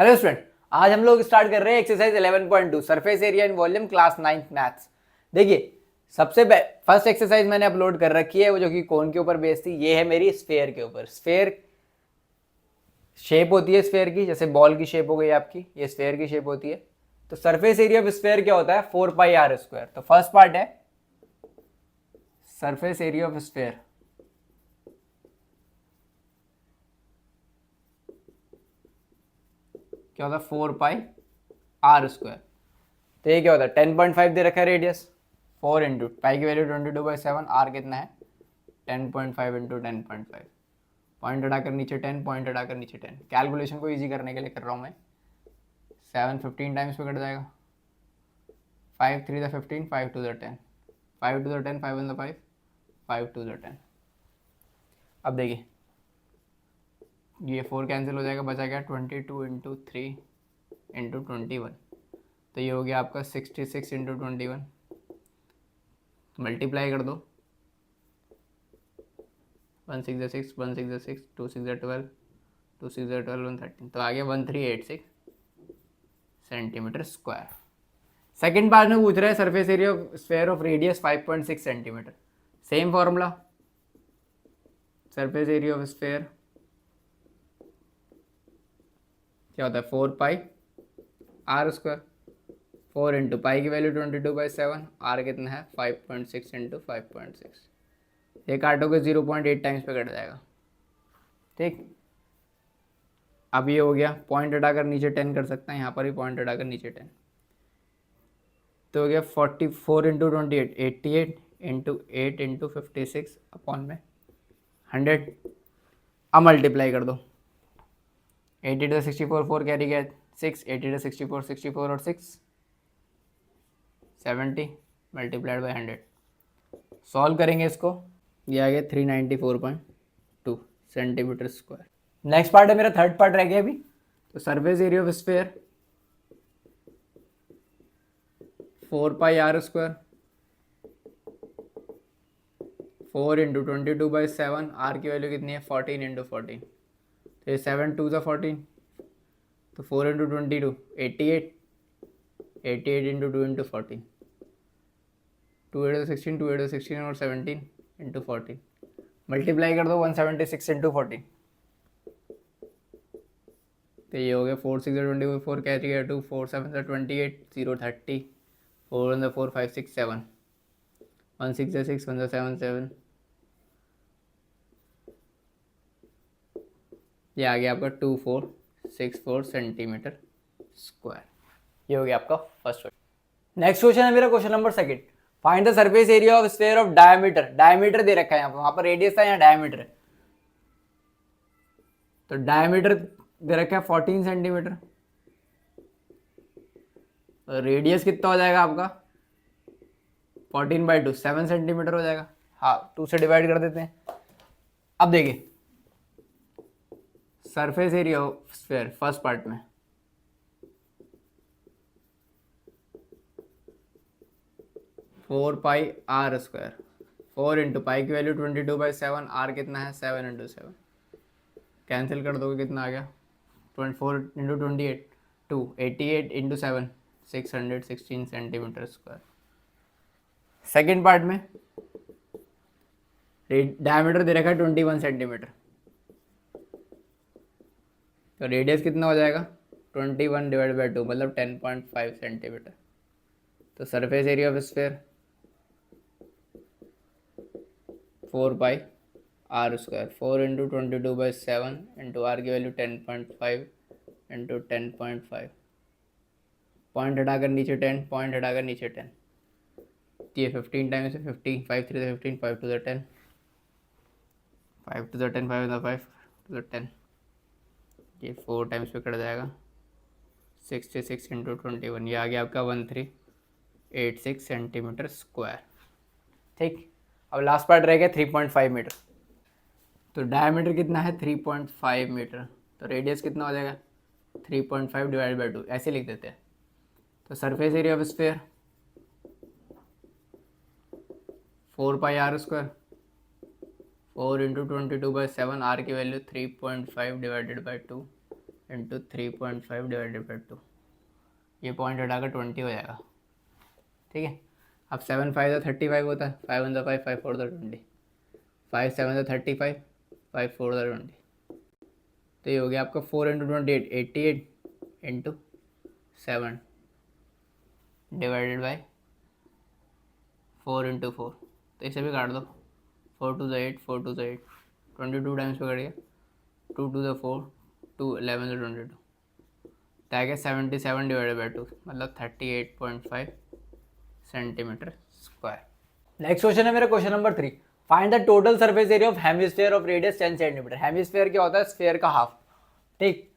Hello student, आज हम लोग स्टार्ट कर रहे हैं exercise 11.2 surface area in volume class 9th maths. देखिए, सबसे फर्स्ट एक्सरसाइज मैंने अपलोड कर रखी है वो जो कि कौन के ऊपर बेस्ड थी। ये है मेरी स्फेयर के ऊपर। स्फेयर शेप होती है स्फेयर की, जैसे बॉल की शेप हो गई आपकी, ये स्फेयर की शेप होती है। तो सरफेस एरिया ऑफ स्फेयर क्या होता है? 4πr²। तो फर्स्ट पार्ट है सरफेस एरिया ऑफ स्फेयर। क्या होता है? 4πr²। तो ये क्या होता है? 10.5 दे रखा है रेडियस। 4 इंटू पाई की वैल्यू 22/7, आर कितना है? 10.5 इंटू 10.5। पॉइंट हटाकर नीचे 10, पॉइंट हटाकर नीचे 10। कैलकुलेशन को इजी करने के लिए कर रहा हूँ मैं। 7 15 टाइम्स पे कट जाएगा। 5 3 the 15, 5 2 the 10, 5 2 the 10, 5 1 the 5, 5 2 the 10। अब देखिए, ये 4 कैंसिल हो जाएगा, बचा गया 22 इंटू 3 इंटू 21। तो ये हो गया आपका 66 इंटू 21। मल्टीप्लाई कर दो। 1 6 6, 1 6 6, 2 6 12, 2 6 12, 113। तो आ गया 1386 सेंटीमीटर स्क्वायर। सेकेंड पार्ट में पूछ रहा है surface area of sphere of radius 5.6 centimetre. Same formula, surface area of sphere क्या होता है? 4πr²। 4 इंटू पाई की वैल्यू 22/7, आर कितना है? 5.6 इंटू 5.6। ये काटोगे 0.8 टाइम्स पे कट जाएगा। ठीक, अब ये हो गया। पॉइंट हटाकर नीचे 10 कर सकते हैं, यहाँ पर भी पॉइंट हटाकर नीचे 10। तो हो गया 44 इंटू 28, 88 इंटू 8 इंटू 56 अपॉन में 100। अब मल्टीप्लाई कर दो। 80 to 64, 4 कैरी गया 6, 80 to 64, 64 और 6 70 मल्टीप्लाइड बाई 100। सॉल्व करेंगे इसको, ये आ गया 394.2 सेंटीमीटर स्क्वायर। नेक्स्ट पार्ट है मेरा, थर्ड पार्ट रह गया अभी। तो surface area of sphere 4πr²। 4 into 22/7, are की वैल्यू कितनी है? 14 इंटू 14। तो ये 7 2 ज़ा 14, तो 4 इंटू 22 88, 88 इंटू 2 इंटू 14, 2 8 16, 2 8 16 और 17 इंटू 14। मल्टीप्लाई कर दो 176 इंटू 14। तो ये हो गया 4 6 24, कैरी गया 2, 4 7 28, 0 30, 4 1 4 5 6 7, 1 6 6, 1 7 7। ये आ गया आपका 2464 सेंटीमीटर स्क्वायर। ये हो गया आपका फर्स्ट क्वेश्चन। नेक्स्ट क्वेश्चन है मेरा question number second. Find the surface area of sphere of diameter. Diameter दे रखा है यहाँ पर, वहां पर रेडियस था, यहाँ डायमीटर है। तो डायमीटर दे रखा है 14 सेंटीमीटर। रेडियस कितना हो जाएगा आपका? 14/2, 7 सेंटीमीटर हो जाएगा। हाँ, 2 से डिवाइड कर देते हैं। अब देखिए, surface area of sphere first part में 4πr²। 4 इंटू पाई की वैल्यू 22/7, आर कितना है? 7 इंटू 7। कैंसिल कर दोगे, कितना आ गया? 24 into 28, 2 88 into 7, 616 centimetre square. Second part में डायमीटर दे रखा है 21 सेंटीमीटर। तो रेडियस कितना हो जाएगा? 21 डिवाइड बाई 2, मतलब 10.5 सेंटीमीटर। तो surface area of sphere 4πr²। 4 into 22/7 into r की वैल्यू 10.5 इंटू 10.5। पॉइंट हटाकर नीचे 10, पॉइंट हटाकर नीचे 10। ये 15 टाइम्स है, 50, 5 3 the 15, 5 2 the 10, 5 2 the 10, 5 the 5 2 the 10। ये 4 टाइम्स पे कट जाएगा। 66 इंटू 21, ये आ गया आपका 1386 सेंटीमीटर स्क्वायर। ठीक, अब लास्ट पार्ट रह गया 3.5 मीटर। तो डायमीटर कितना है? 3.5 मीटर। तो रेडियस कितना हो जाएगा? 3.5 डिवाइड बाई 2, ऐसे लिख देते हैं। तो surface area of sphere 4πr²। 4 into 22/7, are की value 3.5 divided by 2 into 3.5 divided by 2, ये पॉइंट हटाकर 20 हो जाएगा, ठीक है। अब 7 5 तो 35 होता है, 5 1 5 5 4 20, 5 7 तो 35, 5 4 20, तो ये हो गया आपका 4 into 28 88 into 7 divided by 4 into 4, तो इसे भी काट दो, 4 2 8 4 2 8, 22 टाइम्स पे कट गया, 2 2 4 2 11 22, तो आ गया 77 डिवाइडेड बाई 2, मतलब 38.5 सेंटीमीटर स्क्वायर। नेक्स्ट क्वेश्चन है मेरा question number 3, find the total surface area of hemisphere of radius 10 centimetre. Hemisphere क्या होता है, स्फीयर का हाफ, ठीक।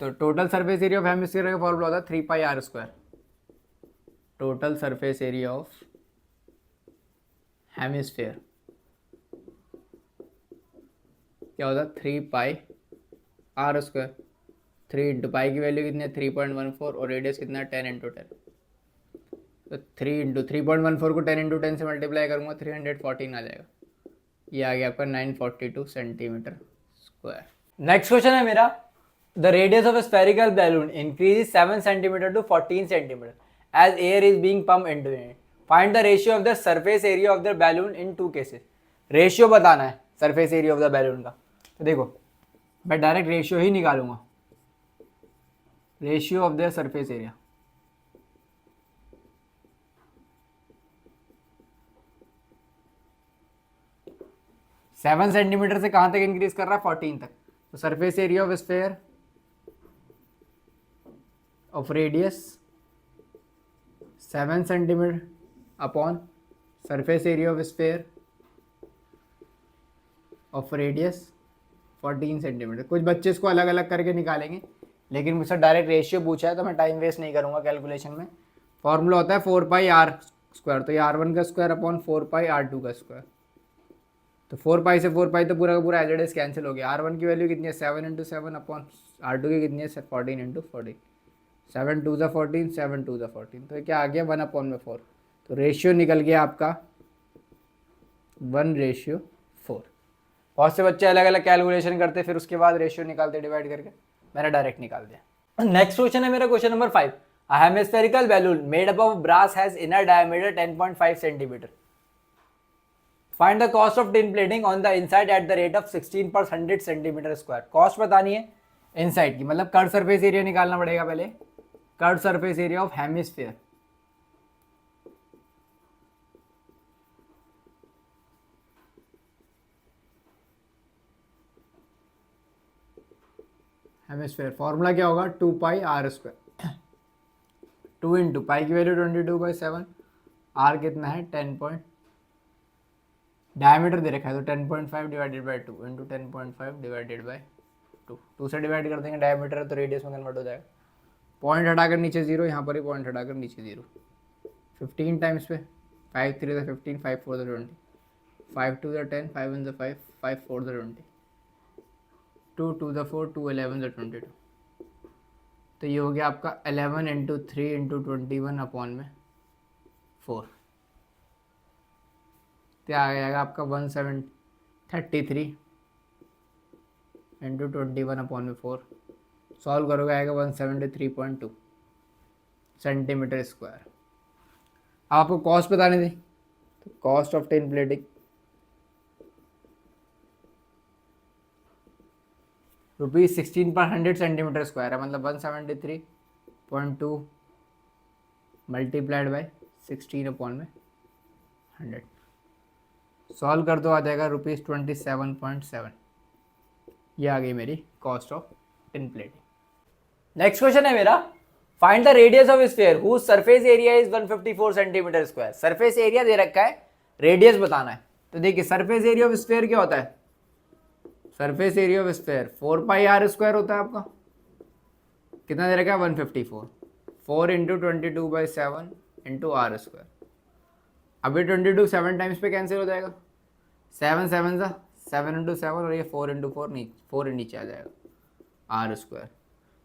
तो total surface area of hemisphere का फॉर्मूला होता है 3 pi are square. Total surface area of hemisphere क्या होता है, 3 pi are square. 3 into pi की वैल्यू कितनी है 3.14 और रेडियस कितना है 10 इंटू 10, तो 3 इंटू 3.14 को 10 इंटू 10 से मल्टीप्लाई करूँगा 314 आ जाएगा, ये आ गया आपका 942 सेंटीमीटर स्क्वायर। नेक्स्ट क्वेश्चन है मेरा, the radius of spherical balloon increase 7 centimetre to 14 centimetre as air is being pump into it. Find the ratio of the surface area of the balloon in 2 cases. Ratio बताना है surface area of the balloon का। तो देखो मैं direct ratio ही निकालूंगा, ratio of the surface area. Seven centimetre से कहां तक इंक्रीज कर रहा है 14 तक, तो surface area of sphere of radius 7 centimetre upon surface area of sphere of radius 14 centimetre. कुछ बच्चे इसको अलग अलग करके निकालेंगे, लेकिन मुझसे डायरेक्ट रेशियो पूछा है तो मैं टाइम वेस्ट नहीं करूंगा कैलकुलेशन में। फॉर्मूला होता है 4 पाई आर स्क्वायर, तो ये R1 का स्क्वायर अपॉन 4 पाई R2 का स्क्वायर। तो 4 पाई से 4 पाई तो पूरा का पूरा एज इट इज कैंसिल हो गया। R1 की वैल्यू कितनी है 7 इंटू 7 अपॉन R2 की कितनी है 14 इंटू 14, 7 2 ज़ा 14 7 2 ज़ा 14, तो क्या आ गया 1 अपॉन में 4, तो रेशियो निकल गया आपका 1:4। बहुत से बच्चे अलग अलग कैलकुलेशन करते फिर उसके बाद रेशियो निकालते डिवाइड करके, मैंने डायरेक्ट निकाल दिया। नेक्स्ट क्वेश्चन है मेरा question number 5, a hemispherical balloon made up of brass has inner diameter 10.5 centimetre. Find the cost of tin plating on the inside at the rate of 16 per 100 centimetre square. Cost बतानी है inside की, मतलब curve surface area निकालना पड़ेगा पहले, curve surface area of hemisphere. Hemisphere formula क्या होगा 2 पाई are square, 2 into pi की वैल्यू 22/7, आर कितना है 10 डायमीटर दे रखा है तो 10.5 divided by 2 into 10.5 divided by 2 से डिवाइड कर देंगे, डायमीटर है तो रेडियस में कन्वर्ट हो जाएगा। पॉइंट हटाकर नीचे 0, यहाँ पर ही पॉइंट हटाकर नीचे 0, 15 टाइम्स पे 5 3 15 5 4 20, 5 2 10 5 1 5 5 4 20, 2 2 4 2 11 22, तो ये हो गया आपका 11 इंटू 3 इंटू 21 अपॉन में 4, तो आ जाएगा आपका 1733 इंटू 21 अपॉन में 4, सॉल्व करोगे आएगा 173.2 सेंटीमीटर स्क्वायर। अब आपको कॉस्ट बताने दी, तो cost of tin plating ₹16 per 100 centimetre square है, मतलब 173.2 मल्टीप्लाइड बाई 16 अपॉन में 100, सॉल्व कर दो आ जाएगा ₹27.7। ये आ गई मेरी cost of tin plating. Next question है मेरा, find the radius of sphere whose surface area is 154 centimetre square. Surface area दे रखा है, रेडियस बताना है। तो देखिए सरफेस एरिया ऑफ स्फीयर क्या होता है, surface area of sphere 4 pi are square होता है आपका, कितना दे रखा है 154, 4 इंटू 22/7 इंटू आर स्क्वायर। अभी 22 7 टाइम्स पे कैंसिल हो जाएगा, 7 7 सा 7 इंटू 7 और ये 4 इंटू 4 नीचे आ जाएगा आर स्क्वायर,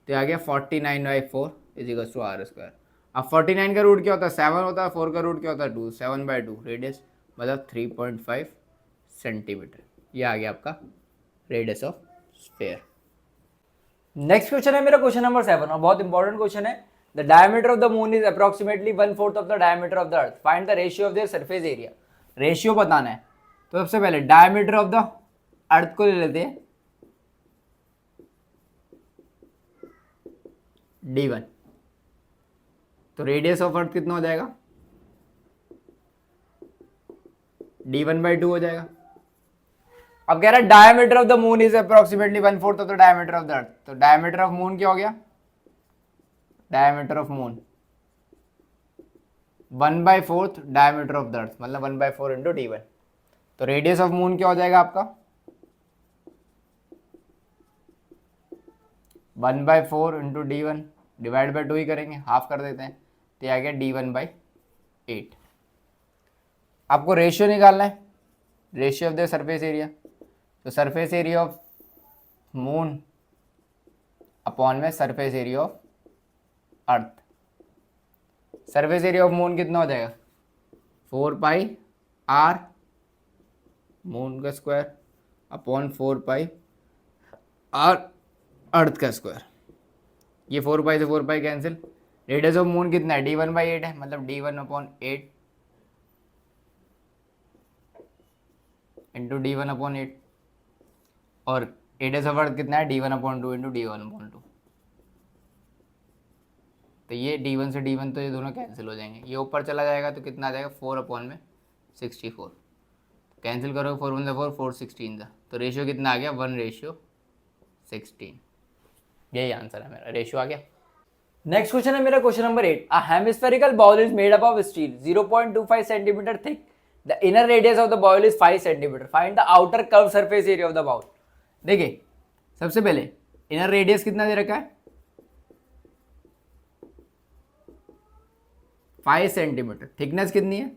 तो आ गया 49/4 is equals to r square. अब 49 का रूट क्या होता है 7 होता है, 4 का रूट क्या होता है 2, 7/2 रेडियस मतलब 3.5 सेंटीमीटर। ये आ गया आपका radius of sphere. Next question है मेरा क्वेश्चन नंबर 7 और बहुत इंपॉर्टेंट क्वेश्चन है। The diameter of the moon is approximately 1/4 of the diameter of the earth, find the ratio of their surface area. Ratio बताना है। तो सबसे पहले डायमीटर ऑफ द अर्थ को ले लेते हैं d1, तो रेडियस ऑफ अर्थ कितना हो जाएगा d1/2 हो जाएगा। अब कह रहा है diameter of the moon is approximately 1/4 of the diameter of the earth, तो डायमीटर ऑफ मून क्या हो गया, diameter of moon 1/4 diameter of the earth, मतलब 1/4 इंटू d1। तो रेडियस ऑफ मून क्या हो जाएगा आपका 1/4 इंटू d1 डिवाइड बाई 2 ही करेंगे, हाफ कर देते हैं, तो आ गया d1/8। आपको रेशियो निकालना है, ratio of the surface area. तो surface area of moon upon में surface area of earth. Surface area of moon कितना हो जाएगा 4πr मून का स्क्वायर अपॉन 4πr अर्थ का स्क्वायर। ये 4π से 4π कैंसिल। रेडियस ऑफ मून कितना है d1/8 है, मतलब d1/8 इंटू d1/8, और रेडियस ऑफ अर्थ कितना है d1/2 इंटू d1/2। तो ये d1 से d1 तो ये दोनों कैंसिल हो जाएंगे, ये ऊपर चला जाएगा तो कितना आ जाएगा 4/64। कैंसिल करो 4 1 4 4 16 था, तो रेशियो कितना आ गया 1/16। यही आंसर है मेरा, रेशियो आ गया। नेक्स्ट क्वेश्चन है मेरा question number 8। A hemispherical bowl is made up of steel 0.25 centimetre thick, the inner radius of the bowl is 5 centimetre, find the outer curve surface area of the bowl. देखिए सबसे पहले inner radius कितना दे रखा है 5 centimetre, thickness कितनी है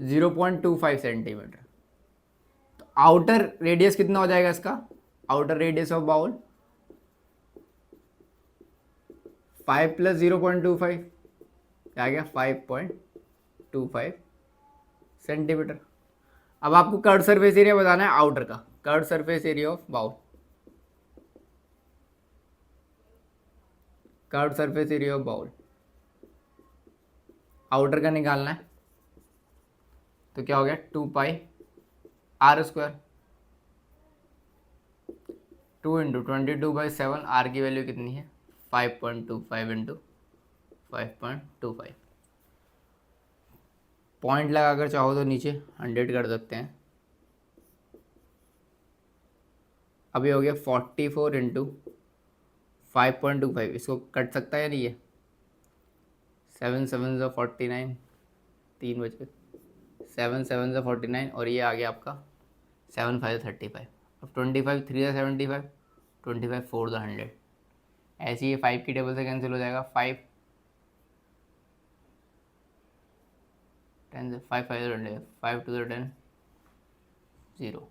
0.25 centimetre. तो outer radius कितना हो जाएगा इसका, आउटर रेडियस ऑफ बाउल 5 + 0.25 क्या गया 5.25 सेंटीमीटर। अब आपको कर्व सरफेस एरिया बताना है आउटर का, curve surface area of bowl, curve surface area of bowl outer का निकालना है। तो क्या हो गया 2πr², 2 इंटू 22/7, आर की वैल्यू कितनी है 5.25 इंटू 5.25। पॉइंट लगाकर चाहो तो नीचे 100 कर सकते हैं। अभी हो गया 44 इंटू 5.25, इसको कट सकता है या नहीं ये 7 7 ज़ा 49, 3 बज के 7 7 ज़ा 49, और ये आ गया आपका 7 5 35। अब 25 3 ज़ा 75, 25 4 ज़ा 100, ऐसे ही 5 की टेबल से कैंसिल हो जाएगा। 5 10 5 5 100, 5 2 10 0,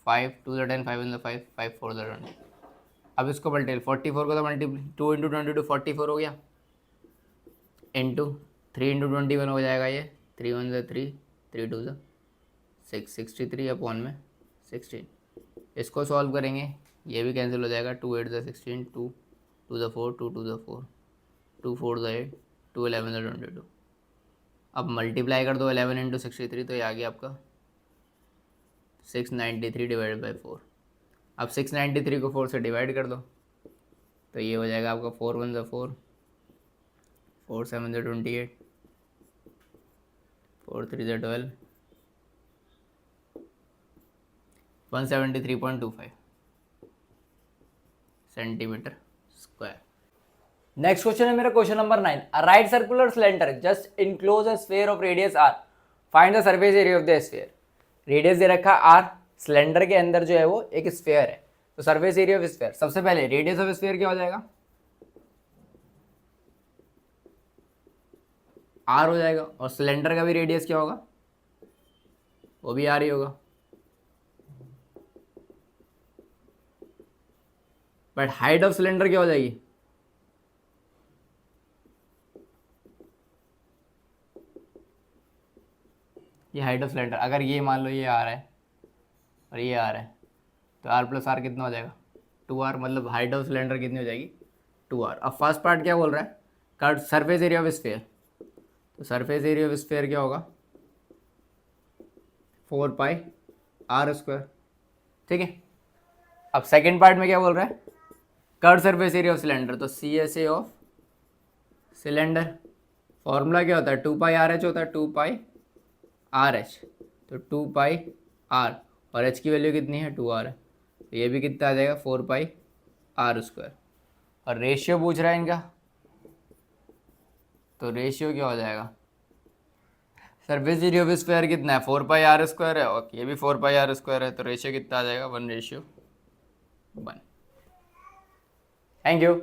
5 2 10 5 1 5 5 4 20। अब इसको मल्टीपल 44 को तो मल्टीपल 2 इंटू 22 44 हो गया, इंटू 3 इंटू 21 हो जाएगा ये 3 1 ज़ा 3 3 2 ज़ा 6 63 अपॉन में 16। इसको सॉल्व करेंगे, ये भी कैंसिल हो जाएगा 2 8 ज़ा 16, 2 2 ज़ा 4 2 2 ज़ा 4, 2 4 ज़ा 8, 2 11 ज़ा 22। अब मल्टीप्लाई कर दो 11 इंटू 63, तो ये आ गया आपका 693 डिवाइडेड बाई 4। अब 693 को 4 से डिवाइड कर दो, तो ये हो जाएगा आपका 4 1 ज़ा 4, 4 7 ज़ा 28, 4 3 ज़ा 12, 173.25 सेंटीमीटर स्क्वायर। नेक्स्ट क्वेश्चन है मेरा question number 9। A right circular cylinder just enclose a sphere of radius r, find the surface area of the sphere. Radius दे रखा r, सिलेंडर के अंदर जो है वो एक स्फीयर है, तो सरफेस एरिया ऑफ स्फीयर। सबसे पहले रेडियस ऑफ स्फीयर क्या हो जाएगा r हो जाएगा, और सिलेंडर का भी रेडियस क्या होगा वो भी r ही होगा। बट हाइट ऑफ सिलेंडर क्या हो जाएगी ये हाइट ऑफ सिलेंडर, अगर ये मान लो ये आ रहा है और ये आ रहा है, तो r + r कितना हो जाएगा 2r मतलब हाइट ऑफ सिलेंडर कितनी हो जाएगी 2r। अब फर्स्ट पार्ट क्या बोल रहा है, curve surface area of sphere, तो सरफेस एरिया ऑफ स्फीयर क्या होगा 4 पाई आर स्क्वायर, ठीक है। अब सेकेंड पार्ट में क्या बोल रहा है, curve surface area of cylinder, तो C S A of cylinder, formula क्या होता है 2 पाई आर एच होता है, 2 पाई आर एच, तो 2 पाई आर और एच की वैल्यू कितनी है 2r है, तो ये भी कितना आ जाएगा 4 पाई आर स्क्वायर। और रेशियो पूछ रहा है इनका, तो रेशियो क्या हो जाएगा, सरफेस एरिया ऑफ स्क्वायर कितना है 4 पाई आर स्क्वायर है और ये भी 4 पाई आर स्क्वायर है, तो रेशियो कितना आ जाएगा 1:1। Thank you.